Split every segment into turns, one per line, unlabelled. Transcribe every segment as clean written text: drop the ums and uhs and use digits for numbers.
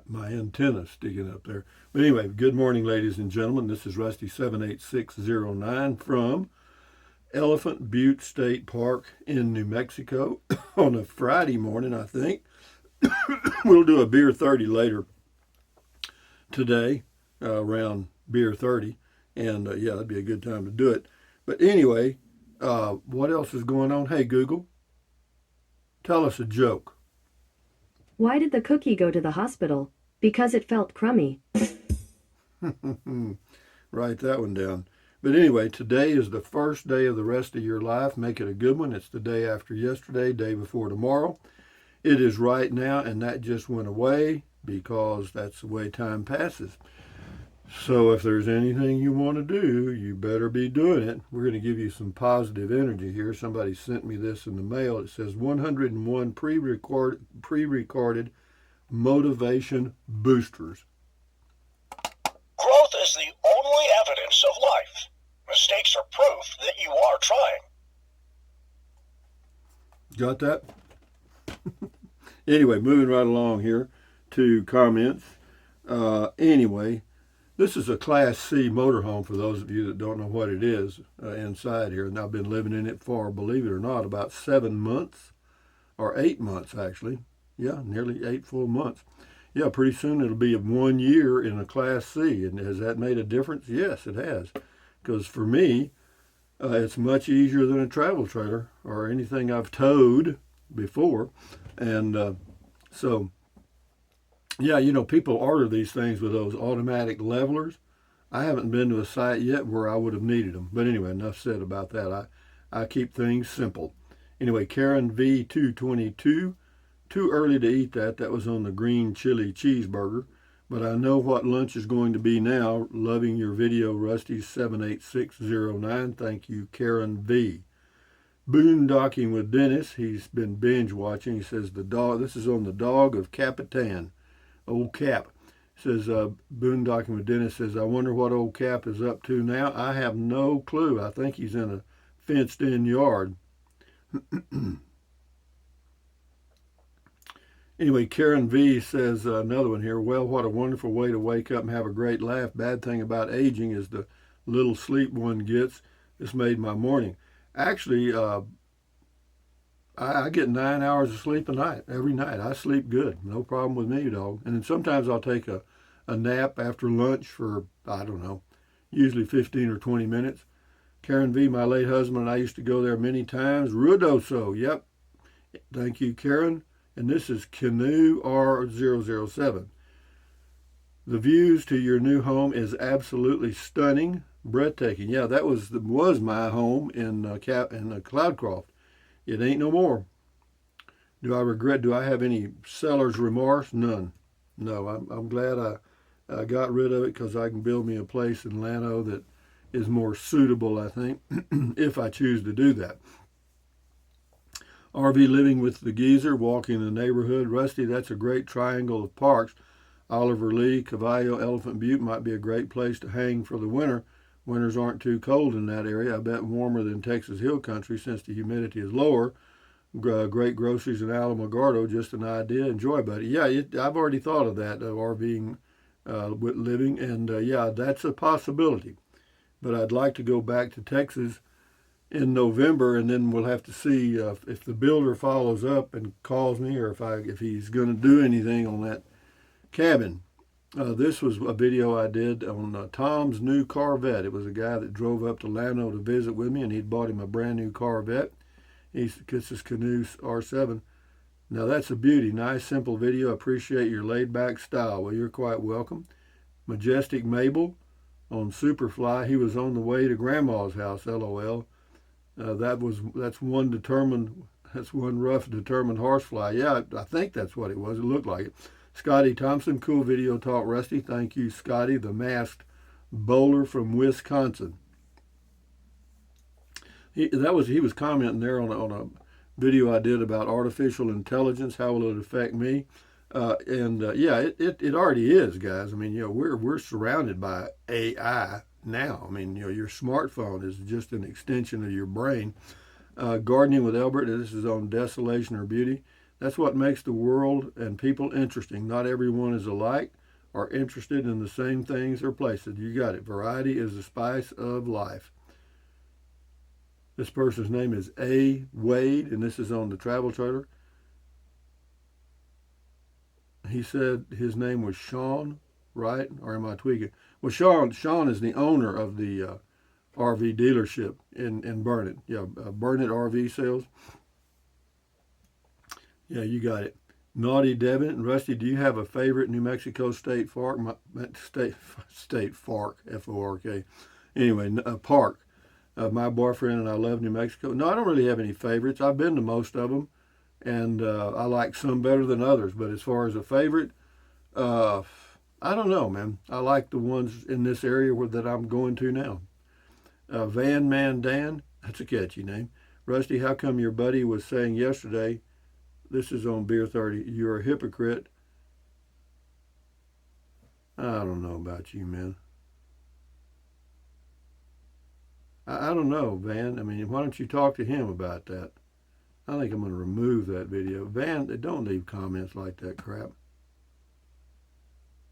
My antenna sticking up there. But anyway, good morning, ladies and gentlemen. This is Rusty 78609 from Elephant Butte State Park in New Mexico on a Friday morning, I think. We'll do a beer 30 later today, around beer 30. And yeah, that'd be a good time to do it. But anyway, what else is going on? Hey, Google, tell us a joke.
Why did the cookie go to the hospital? Because it felt crummy.
Write that one down. But anyway, today is the first day of the rest of your life. Make it a good one. It's the day after yesterday, day before tomorrow. It is right now, and that just went away because that's the way time passes. So if there's anything you want to do, you better be doing it. We're going to give you some positive energy here. Somebody sent me this in the mail. It says 101 pre-recorded motivation boosters.
Growth is the only evidence of life. Mistakes are proof that you are trying.
Got that? Anyway, moving right along here to comments. Anyway, this is a Class C motorhome for those of you that don't know what it is inside here. And I've been living in it for, believe it or not, about 7 months, or 8 months actually. Yeah, nearly 8 full months. Yeah, pretty soon it'll be 1 year in a Class C. And has that made a difference? Yes, it has. Because for me, it's much easier than a travel trailer or anything I've towed before. And so, yeah, people order these things with those automatic levelers. I haven't been to a site yet where I would have needed them. But anyway, enough said about that. I keep things simple. Anyway, Karen V222. Too early to eat that. That was on the green chili cheeseburger. But I know what lunch is going to be now. Loving your video, Rusty 78609. Thank you, Karen V. Boondocking with Dennis. He's been binge watching. He says the dog. This is on the dog of Capitan. Old Cap. Says Boondocking with Dennis says, I wonder what old Cap is up to now. I have no clue. I think he's in a fenced-in yard. Anyway, Karen V says another one here. Well, what a wonderful way to wake up and have a great laugh. Bad thing about aging is the little sleep one gets. This made my morning. Actually, I get 9 hours of sleep a night, every night. I sleep good. No problem with me, dog. And then sometimes I'll take a nap after lunch for, I don't know, usually 15 or 20 minutes. Karen V, my late husband, and I used to go there many times. Rudoso, yep. Thank you, Karen. And this is Canoe R007. The views to your new home is absolutely stunning, breathtaking. Yeah, that was my home in Cloudcroft. It ain't no more. Do I have any seller's remorse? None. No, I'm glad I got rid of it because I can build me a place in Llano that is more suitable, I think, if I choose to do that. RV living with the geezer, walking the neighborhood. Rusty, that's a great triangle of parks. Oliver Lee, Cavallo, Elephant Butte might be a great place to hang for the winter. Winters aren't too cold in that area. I bet warmer than Texas Hill Country since the humidity is lower. Great groceries in Alamogordo, just an idea. Enjoy, buddy. Yeah, I've already thought of that, RVing with living, and yeah, that's a possibility. But I'd like to go back to Texas in November, and then we'll have to see if the builder follows up and calls me, or if he's going to do anything on that cabin. This was a video I did on Tom's new Corvette. It was a guy that drove up to Llano to visit with me, and he'd bought him a brand new Corvette. This is Canoe R7. Now that's a beauty. Nice, simple video. Appreciate your laid-back style. Well, you're quite welcome. Majestic Mabel on Superfly. He was on the way to Grandma's house. LOL. That's one rough, determined horsefly. Yeah, I think that's what it was. It looked like it. Scotty Thompson, cool video talk, Rusty. Thank you, Scotty, the masked bowler from Wisconsin. He was commenting there on a video I did about artificial intelligence. How will it affect me? Yeah, it already is, guys. I mean, we're surrounded by AI now. I mean, your smartphone is just an extension of your brain. Gardening with Albert. This is on Desolation or Beauty. That's what makes the world and people interesting. Not everyone is alike or interested in the same things or places. You got it. Variety is the spice of life. This person's name is A. Wade, and this is on the travel trailer. He said his name was Sean, right? Or am I tweaking? Well, Sean is the owner of the RV dealership in Burnett. Yeah, Burnett RV sales. Yeah, you got it. Naughty Devin and Rusty, do you have a favorite New Mexico state park? State park, F-O-R-K. Anyway, park. My boyfriend and I love New Mexico. No, I don't really have any favorites. I've been to most of them, and I like some better than others. But as far as a favorite, I don't know, man. I like the ones in this area that I'm going to now. Van Man Dan, that's a catchy name. Rusty, how come your buddy was saying yesterday, this is on Beer 30, you're a hypocrite? I don't know about you, man. I don't know, Van. I mean, why don't you talk to him about that? I think I'm going to remove that video. Van, don't leave comments like that crap.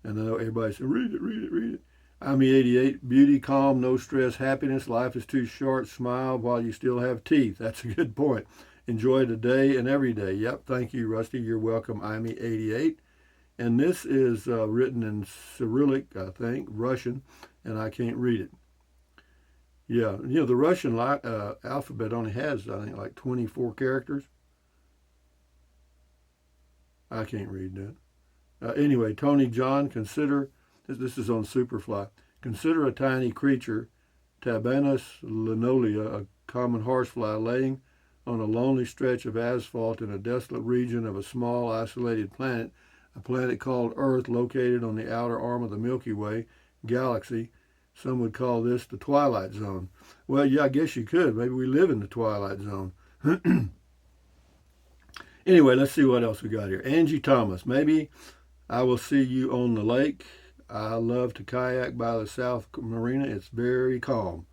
And I know everybody said, read it, read it, read it. I'm 88. Beauty, calm, no stress, happiness. Life is too short. Smile while you still have teeth. That's a good point. Enjoy the day and every day. Yep, thank you, Rusty. You're welcome. I'm 88. And this is written in Cyrillic, I think, Russian, and I can't read it. Yeah, the Russian alphabet only has, I think, like 24 characters. I can't read that. Anyway, Tony John, consider, this is on Superfly, consider a tiny creature, Tabanus linoleus, a common horsefly, laying on a lonely stretch of asphalt in a desolate region of a small, isolated planet, a planet called Earth located on the outer arm of the Milky Way galaxy. Some would call this the Twilight Zone. Well, yeah, I guess you could. Maybe we live in the Twilight Zone. Anyway, let's see what else we got here. Angie Thomas, maybe I will see you on the lake. I love to kayak by the South Marina. It's very calm.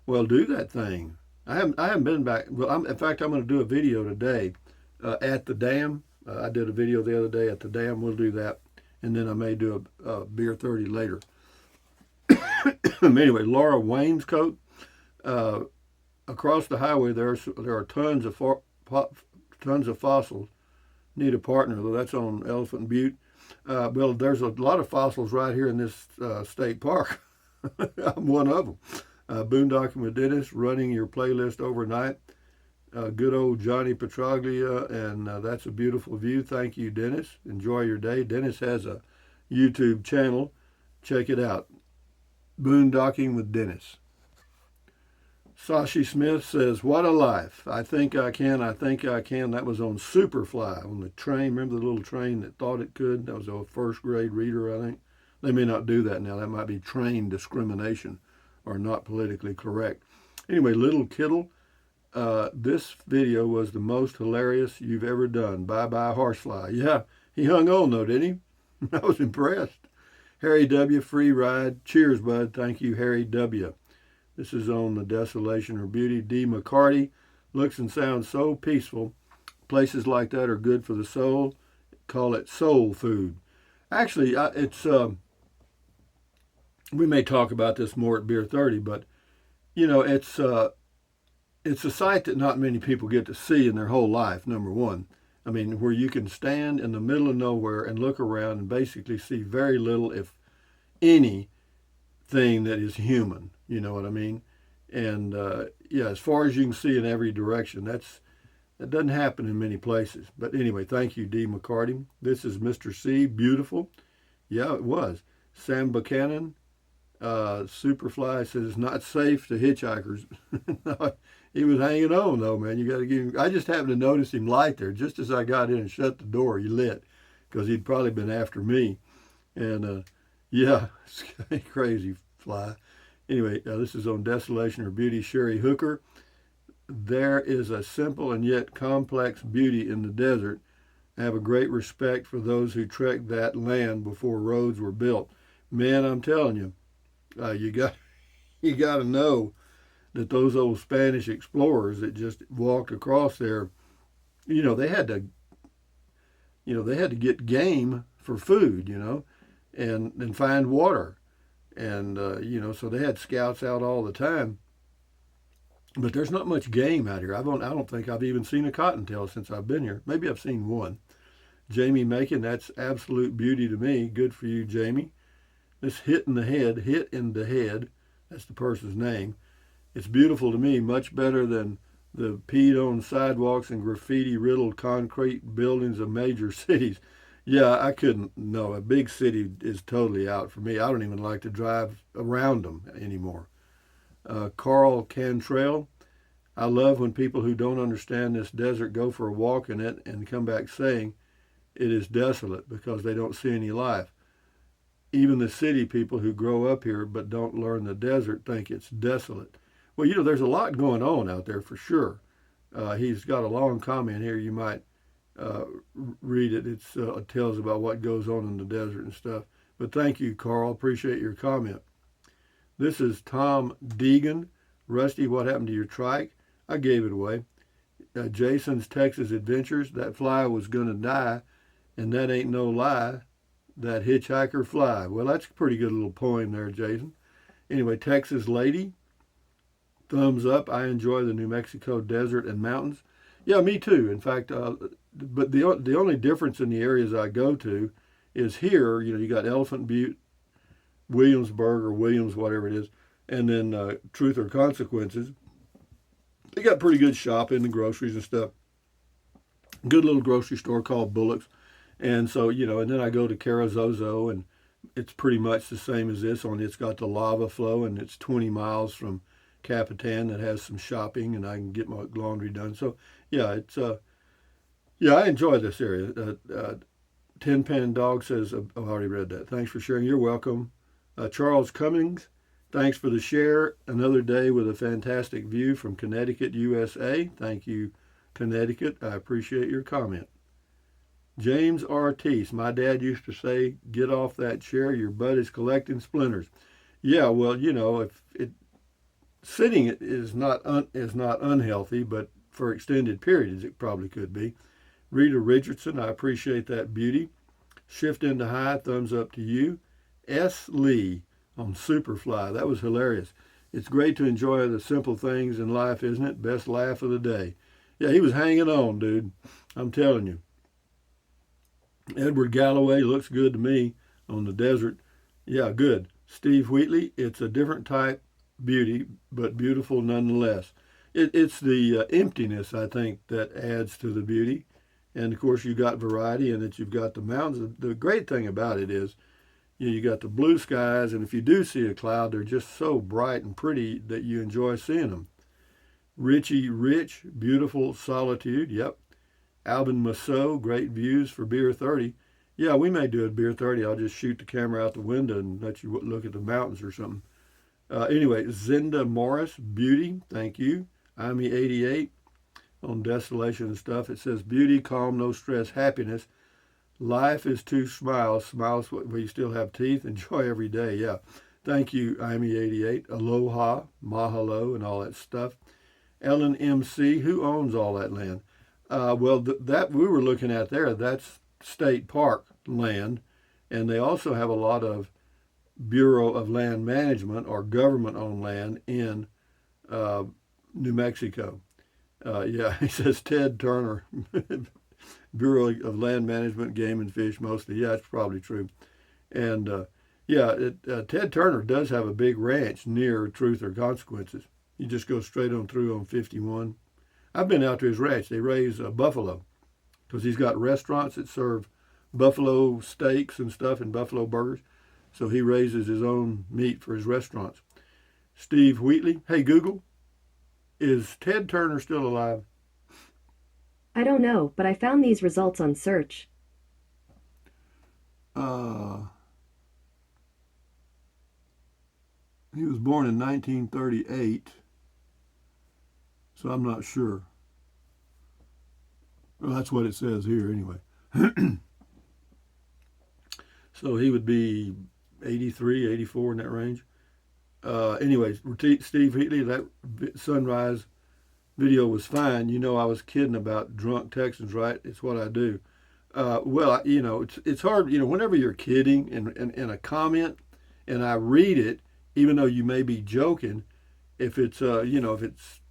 Well, do that thing. I haven't been back. Well, in fact, I'm going to do a video today at the dam. I did a video the other day at the dam. We'll do that. And then I may do a Beer 30 later. Anyway, Laura Wainscoat. Across the highway, there are tons of fossils. Need a partner, though. That's on Elephant Butte. Well, there's a lot of fossils right here in this state park. I'm one of them. Boondocking with Dennis, running your playlist overnight. Good old Johnny Petraglia, and that's a beautiful view. Thank you, Dennis. Enjoy your day. Dennis has a YouTube channel. Check it out. Boondocking with Dennis. Sashi Smith says, what a life. I think I can. That was on Superfly, on the train. Remember the little train that thought it could? That was a first grade reader, I think. They may not do that now. That might be train discrimination or not politically correct. Anyway, Little Kittle, this video was the most hilarious you've ever done. Bye-bye, Horsefly. Yeah, he hung on though, didn't he? I was impressed. Harry W., free ride. Cheers, bud. Thank you, Harry W. This is on the Desolation or Beauty. D. McCarty, looks and sounds so peaceful. Places like that are good for the soul. Call it soul food. Actually, we may talk about this more at Beer 30, but, it's a sight that not many people get to see in their whole life, number one. I mean, where you can stand in the middle of nowhere and look around and basically see very little, if any, thing that is human. You know what I mean? And yeah, as far as you can see in every direction, that doesn't happen in many places. But anyway, thank you, D. McCarty. This is Mr. C. Beautiful. Yeah, it was. Sam Buchanan, Superfly says it's not safe to hitchhikers. No, he was hanging on though, man. You got to give him. I just happened to notice him light there just as I got in and shut the door. He lit because he'd probably been after me. And yeah, it's crazy fly. Anyway, this is on Desolation or Beauty. Sherry Hooker. There is a simple and yet complex beauty in the desert. I have a great respect for those who trekked that land before roads were built. Man, I'm telling you, you got to know that those old Spanish explorers that just walked across there, they had to they had to get game for food, and find water. And, so they had scouts out all the time. But there's not much game out here. I don't think I've even seen a cottontail since I've been here. Maybe I've seen one. Jamie Macon, that's absolute beauty to me. Good for you, Jamie. This hit in the head. That's the person's name. It's beautiful to me, much better than the peed-on sidewalks and graffiti-riddled concrete buildings of major cities. Yeah, I couldn't. No, a big city is totally out for me. I don't even like to drive around them anymore. Carl Cantrell, I love when people who don't understand this desert go for a walk in it and come back saying it is desolate because they don't see any life. Even the city people who grow up here but don't learn the desert think it's desolate. Well, there's a lot going on out there for sure. He's got a long comment here. You might read it. It tells about what goes on in the desert and stuff. But thank you, Carl. Appreciate your comment. This is Tom Deegan. Rusty, what happened to your trike? I gave it away. Jason's Texas Adventures. That fly was going to die, and that ain't no lie. That hitchhiker fly. Well, that's a pretty good little poem there, Jason. Anyway, Texas Lady. Thumbs up. I enjoy the New Mexico desert and mountains. Yeah, me too. In fact, but the only difference in the areas I go to is here, you got Elephant Butte, Williamsburg or Williams, whatever it is, and then Truth or Consequences. They got pretty good shopping and groceries and stuff. Good little grocery store called Bullock's. And so, and then I go to Carrizozo, and it's pretty much the same as this, only it's got the lava flow, and it's 20 miles from Capitan that has some shopping, and I can get my laundry done. So, yeah, I enjoy this area. Tin Pan Dog says, I already read that. Thanks for sharing. You're welcome. Charles Cummings, thanks for the share. Another day with a fantastic view from Connecticut, USA. Thank you, Connecticut. I appreciate your comment. James Ortiz, my dad used to say, get off that chair, your butt is collecting splinters. Yeah, well, sitting is not unhealthy, but for extended periods it probably could be. Rita Richardson, I appreciate that beauty. Shift into high, thumbs up to you. S. Lee on Superfly, that was hilarious. It's great to enjoy the simple things in life, isn't it? Best laugh of the day. Yeah, he was hanging on, dude. I'm telling you. Edward Galloway looks good to me on the desert. Yeah, good. Steve Wheatley, it's a different type beauty, but beautiful nonetheless. It's the emptiness, I think, that adds to the beauty. And of course, you got variety in that you've got the mountains. The great thing about it is, you got the blue skies, and if you do see a cloud, they're just so bright and pretty that you enjoy seeing them. Richie Rich, beautiful Solitude. Yep. Alvin Massot, great views for Beer 30. Yeah, we may do a Beer 30. I'll just shoot the camera out the window and let you look at the mountains or something. Anyway, Zinda Morris, beauty. Thank you. IME88 on Desolation and stuff. It says beauty, calm, no stress, happiness. Life is to smile. Smiles where you still have teeth. Enjoy every day. Yeah. Thank you, IME88. Aloha, mahalo, and all that stuff. Ellen MC, who owns all that land? That we were looking at there, that's state park land, and they also have a lot of Bureau of Land Management or government-owned land in New Mexico. Yeah, he says Ted Turner, Bureau of Land Management, Game and Fish mostly. Yeah, it's probably true. And Ted Turner does have a big ranch near Truth or Consequences. You just go straight on through on 51. I've been out to his ranch. They raise buffalo because he's got restaurants that serve buffalo steaks and stuff and buffalo burgers. So he raises his own meat for his restaurants. Steve Wheatley. Hey, Google, is Ted Turner still alive?
I don't know, but I found these results on search.
He was born in 1938. So I'm not sure. Well, that's what it says here anyway. So he would be 83, 84 in that range. Anyways, Steve Heatley, that sunrise video was fine. I was kidding about drunk Texans, right? It's what I do. Well, it's hard. Whenever you're kidding in a comment, and I read it, even though you may be joking, if it's if it's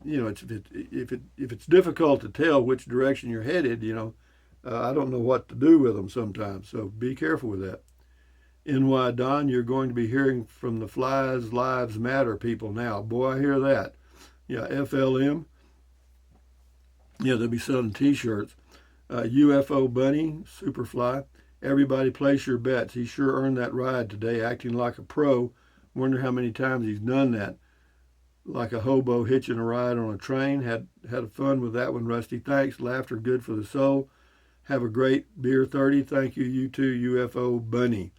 if it's difficult to tell which direction you're headed, I don't know what to do with them sometimes. So be careful with that. NY Don, you're going to be hearing from the Flies Lives Matter people now. Boy, I hear that. Yeah, FLM. Yeah, they'll be selling T-shirts. UFO Bunny, Superfly. Everybody place your bets. He sure earned that ride today, acting like a pro. Wonder how many times he's done that. Like a hobo hitching a ride on a train. Had fun with that one, Rusty. Thanks. Laughter good for the soul. Have a great beer 30. Thank you, you too, UFO Bunny.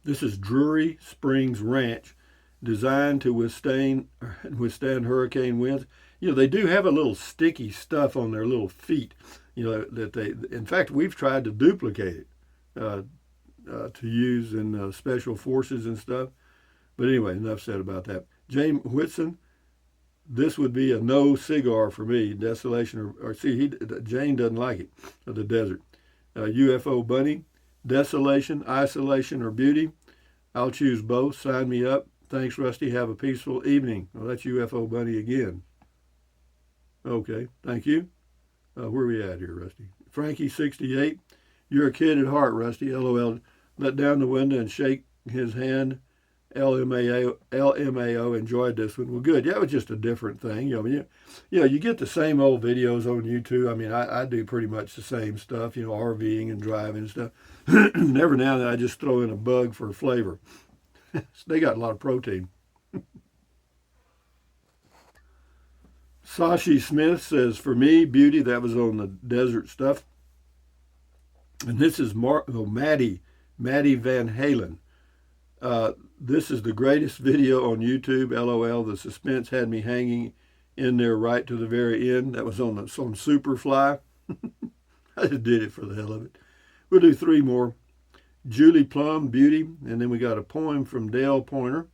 This is Drury Springs Ranch, designed to withstand hurricane winds. They do have a little sticky stuff on their little feet. That they. In fact, we've tried to duplicate it to use in special forces and stuff. But anyway, enough said about that. James Whitson, this would be a no cigar for me. Desolation or see, Jane doesn't like it. The desert. UFO Bunny, Desolation, Isolation, or Beauty. I'll choose both. Sign me up. Thanks, Rusty. Have a peaceful evening. Well, that's UFO Bunny again. Okay, thank you. Where are we at here, Rusty? Frankie 68. You're a kid at heart, Rusty. LOL. Let down the window and shake his hand. LMAO enjoyed this one. Well, good. Yeah, it was just a different thing. You get the same old videos on YouTube. I mean, I do pretty much the same stuff, RVing and driving and stuff. Every now and then I just throw in a bug for flavor. They got a lot of protein. Sashi Smith says, for me, Beauty, that was on the desert stuff. And this is Maddie Van Halen. This is the greatest video on YouTube. LOL. The suspense had me hanging in there right to the very end. That was on Superfly. I just did it for the hell of it. We'll do 3 more. Julie Plum, Beauty, and then we got a poem from Dale Pointer.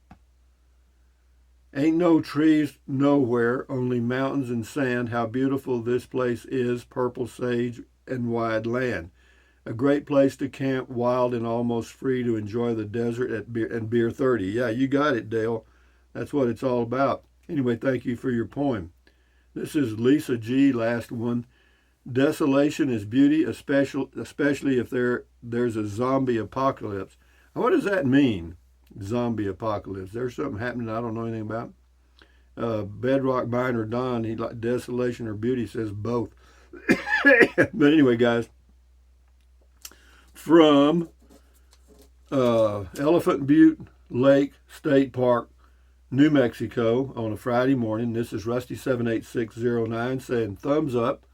Ain't no trees nowhere, only mountains and sand. How beautiful this place is, purple sage and wide land. A great place to camp, wild and almost free to enjoy the desert and beer 30. Yeah, you got it, Dale. That's what it's all about. Anyway, thank you for your poem. This is Lisa G, last one. Desolation is beauty, especially if there's a zombie apocalypse. Now, what does that mean, zombie apocalypse? There's something happening I don't know anything about. Bedrock Miner Don, he like desolation or beauty, says both. But anyway, guys. From Elephant Butte Lake State Park, New Mexico, on a Friday morning. This is Rusty78609 saying thumbs up.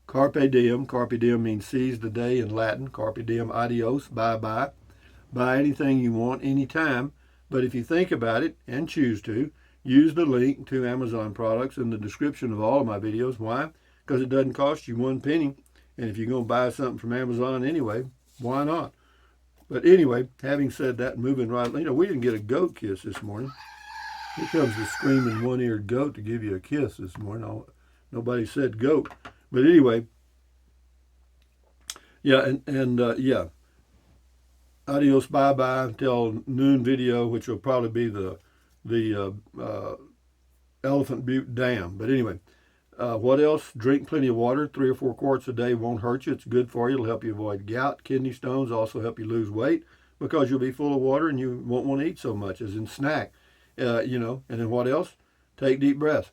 Carpe diem. Carpe diem means seize the day in Latin. Carpe diem, adios, bye-bye. Buy anything you want anytime. But if you think about it and choose to, use the link to Amazon products in the description of all of my videos. Why? Because it doesn't cost you 1 penny. And if you're going to buy something from Amazon anyway, why not? But anyway, having said that, moving right, we didn't get a goat kiss this morning. Here comes the screaming one-eared goat to give you a kiss this morning. Nobody said goat. But anyway, yeah, yeah. Adios, bye-bye until noon video, which will probably be the Elephant Butte Dam. But anyway, what else? Drink plenty of water. 3 or 4 quarts a day won't hurt you. It's good for you. It'll help you avoid gout, kidney stones, also help you lose weight because you'll be full of water and you won't want to eat so much as in snack. And then what else? Take deep breaths.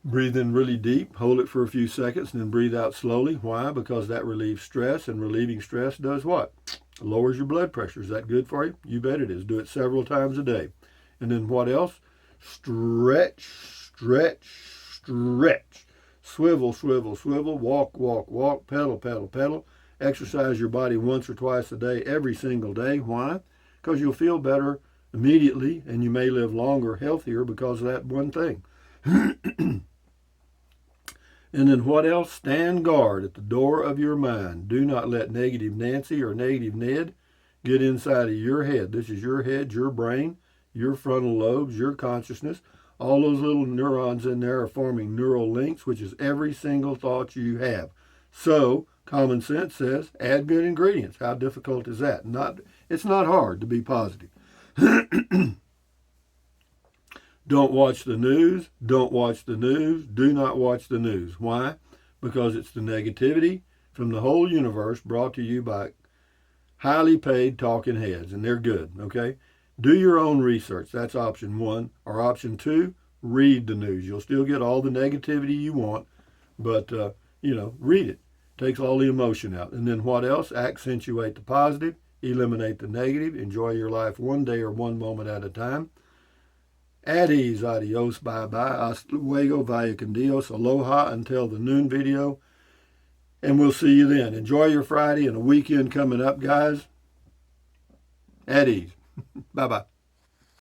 Breathe in really deep, hold it for a few seconds, and then breathe out slowly. Why? Because that relieves stress, and relieving stress does what? Lowers your blood pressure. Is that good for you? You bet it is. Do it several times a day. And then what else? Stretch, stretch, stretch. Swivel, swivel, swivel. Walk, walk, walk. Pedal, pedal, pedal. Exercise your body once or twice a day, every single day. Why? Because you'll feel better immediately, and you may live longer, healthier because of that one thing. And then what else? Stand guard at the door of your mind. Do not let negative Nancy or negative Ned get inside of your head. This is your head, your brain, your frontal lobes, your consciousness. All those little neurons in there are forming neural links, which is every single thought you have. So, common sense says add good ingredients. How difficult is that? It's not hard to be positive. Don't watch the news. Don't watch the news. Do not watch the news. Why? Because it's the negativity from the whole universe brought to you by highly paid talking heads, and they're good, okay? Do your own research. That's option one. Or option two, read the news. You'll still get all the negativity you want, but, read it. Takes all the emotion out. And then what else? Accentuate the positive, eliminate the negative, enjoy your life one day or one moment at a time. At ease, adios, bye-bye, hasta luego, vaya con Dios, aloha until the noon video. And we'll see you then. Enjoy your Friday and a weekend coming up, guys. At ease. Bye-bye.